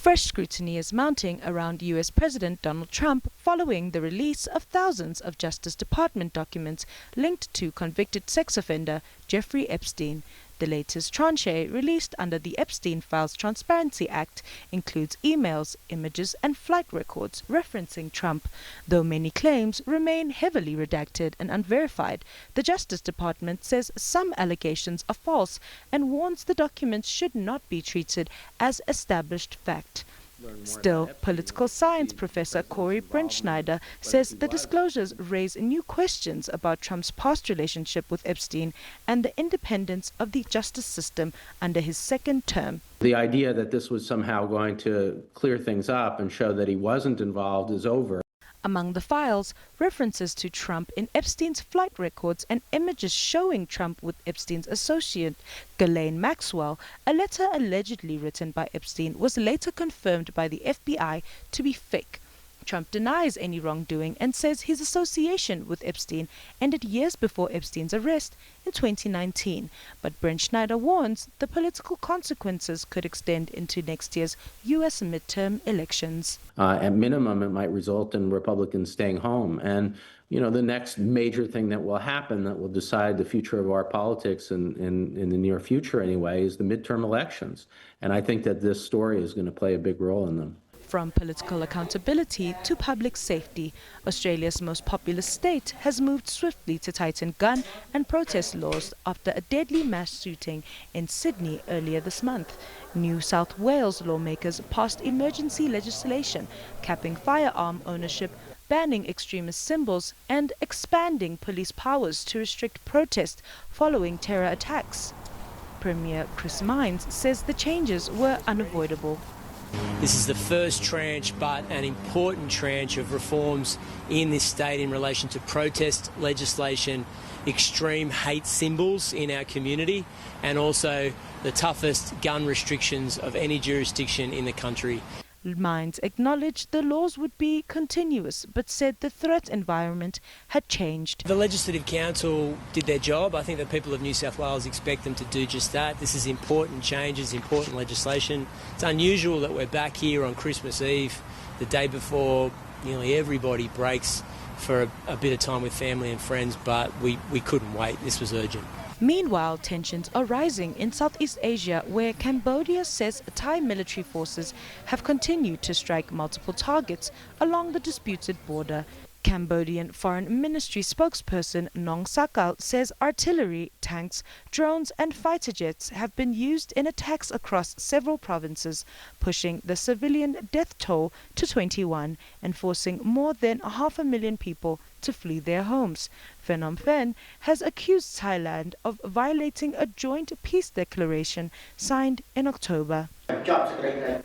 Fresh scrutiny is mounting around U.S. President Donald Trump following the release of thousands of Justice Department documents linked to convicted sex offender Jeffrey Epstein. The latest tranche, released under the Epstein Files Transparency Act, includes emails, images and flight records referencing Trump. Though many claims remain heavily redacted and unverified, the Justice Department says some allegations are false and warns the documents should not be treated as established fact. Still, political science professor Corey Brentschneider says the disclosures raise new questions about Trump's past relationship with Epstein and the independence of the justice system under his second term. The idea that this was somehow going to clear things up and show that he wasn't involved is over. Among the files, references to Trump in Epstein's flight records and images showing Trump with Epstein's associate, Ghislaine Maxwell. A letter allegedly written by Epstein was later confirmed by the FBI to be fake. Trump denies any wrongdoing and says his association with Epstein ended years before Epstein's arrest in 2019. But Brentschneider warns the political consequences could extend into next year's U.S. midterm elections. At minimum, it might result in Republicans staying home. And, you know, the next major thing that will happen that will decide the future of our politics in the near future anyway is the midterm elections. And I think that this story is going to play a big role in them. From political accountability to public safety, Australia's most populous state has moved swiftly to tighten gun and protest laws after a deadly mass shooting in Sydney earlier this month. New South Wales lawmakers passed emergency legislation capping firearm ownership, banning extremist symbols and expanding police powers to restrict protest following terror attacks. Premier Chris Minns says the changes were unavoidable. This is the first tranche, but an important tranche of reforms in this state in relation to protest legislation, extreme hate symbols in our community, and also the toughest gun restrictions of any jurisdiction in the country. Minds acknowledged the laws would be continuous, but said the threat environment had changed. The Legislative Council did their job. I think the people of New South Wales expect them to do just that. This is important changes, important legislation. It's unusual that we're back here on Christmas Eve, the day before nearly everybody breaks for a bit of time with family and friends, but we couldn't wait. This was urgent. Meanwhile, tensions are rising in Southeast Asia, where Cambodia says Thai military forces have continued to strike multiple targets along the disputed border. Cambodian Foreign Ministry spokesperson Nong Sakal says artillery, tanks, drones and fighter jets have been used in attacks across several provinces, pushing the civilian death toll to 21 and forcing more than 500,000 people to flee their homes. Phnom Penh has accused Thailand of violating a joint peace declaration signed in October.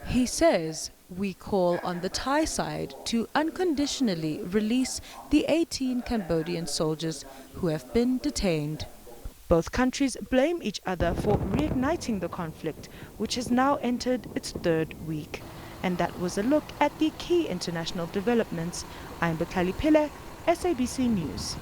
He says, "We call on the Thai side to unconditionally release the 18 Cambodian soldiers who have been detained." Both countries blame each other for reigniting the conflict, which has now entered its third week. And that was a look at the key international developments. I'm Botlhale Phele, SABC News.